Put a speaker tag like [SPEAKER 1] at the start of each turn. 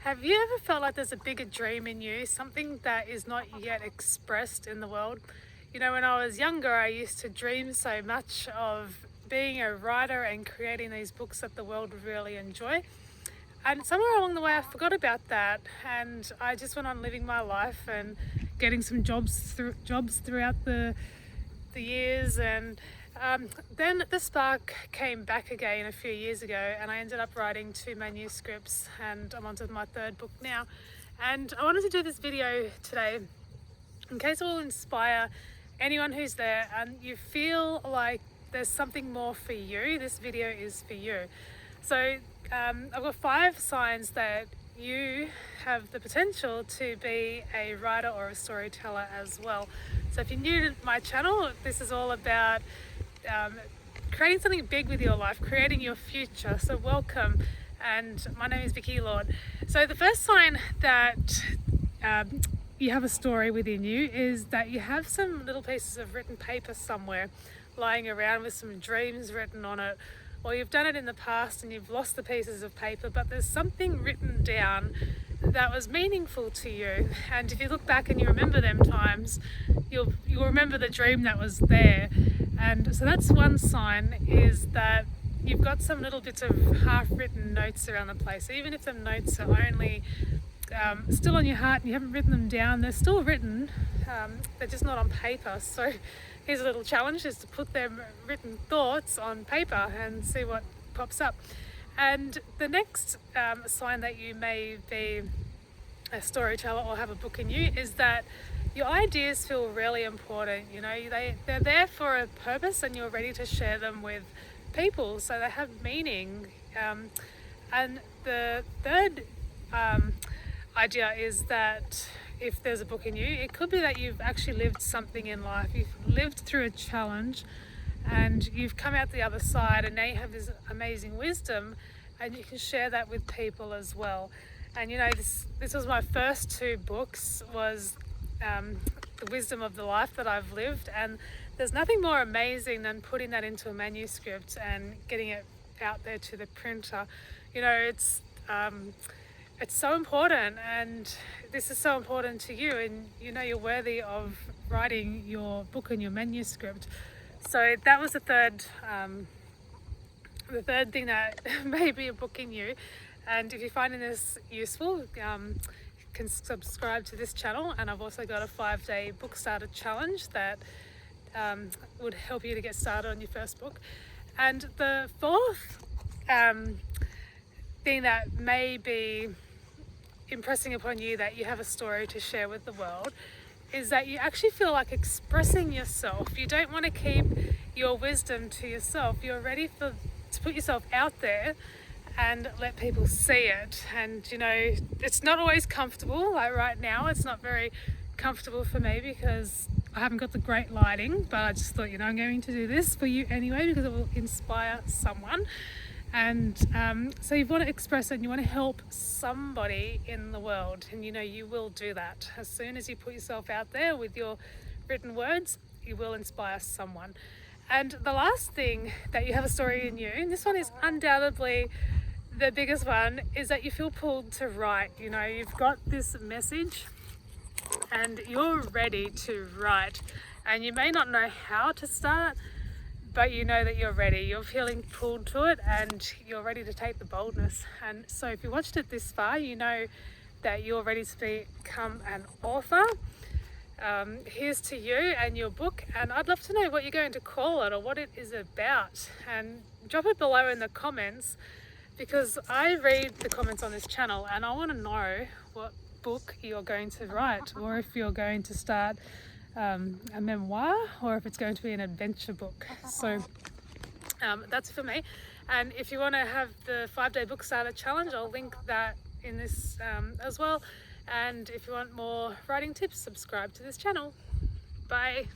[SPEAKER 1] Have you ever felt like there's a bigger dream in you, something that is not yet expressed in the world? You know, when I was younger, I used to dream so much of being a writer and creating these books that the world would really enjoy. And somewhere along the way, I forgot about that, and I just went on living my life and getting some jobs throughout the years. And then the spark came back again a few years ago, and I ended up writing 2 manuscripts, and I'm onto my 3rd book now. And I wanted to do this video today in case it will inspire anyone who's there and you feel like there's something more for you. This video is for you. So I've got 5 signs that you have the potential to be a writer or a storyteller as well. So if you're new to my channel, this is all about creating something big with your life, creating your future. So welcome, and my name is Vicky Lord. So the first sign that you have a story within you is that you have some little pieces of written paper somewhere lying around with some dreams written on it, or you've done it in the past and you've lost the pieces of paper, but there's something written down that was meaningful to you. And if you look back and you remember them times, you'll remember the dream that was there. And so that's one sign, is that you've got some little bits of half-written notes around the place. Even if the notes are only still on your heart and you haven't written them down, they're still written, they're just not on paper. So here's a little challenge, is to put them written thoughts on paper and see what pops up. And the next sign that you may be a storyteller or have a book in you is that your ideas feel really important. You know, they're there for a purpose and you're ready to share them with people, so they have meaning. And the third idea is that if there's a book in you, it could be that you've actually lived something in life. You've lived through a challenge and you've come out the other side, and now you have this amazing wisdom and you can share that with people as well. And you know, this was my first 2 books, was the wisdom of the life that I've lived, and there's nothing more amazing than putting that into a manuscript and getting it out there to the printer. You know, it's so important, and this is so important to you, and you know you're worthy of writing your book and your manuscript. So that was the third thing that may be a book in you. And if you're finding this useful, you can subscribe to this channel, and I've also got a 5-day book starter challenge that would help you to get started on your first book. And the 4th thing that may be impressing upon you that you have a story to share with the world is that you actually feel like expressing yourself. You don't want to keep your wisdom to yourself. You're ready to put yourself out there and let people see it. And you know, it's not always comfortable. Like right now, it's not very comfortable for me because I haven't got the great lighting, but I just thought, you know, I'm going to do this for you anyway because it will inspire someone. And so you want to express it and you want to help somebody in the world, and you know you will do that. As soon as you put yourself out there with your written words, you will inspire someone. And the last thing that you have a story in you, and this one is undoubtedly the biggest one, is that you feel pulled to write. You know, you've got this message and you're ready to write, and you may not know how to start, but you know that you're ready. You're feeling pulled to it and you're ready to take the boldness. And so if you watched it this far, you know that you're ready to become an author. Here's to you and your book, and I'd love to know what you're going to call it or what it is about, and drop it below in the comments, because I read the comments on this channel and I want to know what book you're going to write, or if you're going to start a memoir, or if it's going to be an adventure book. So that's for me. And if you want to have the 5-day book starter challenge, I'll link that in this as well. And if you want more writing tips, subscribe to this channel. Bye.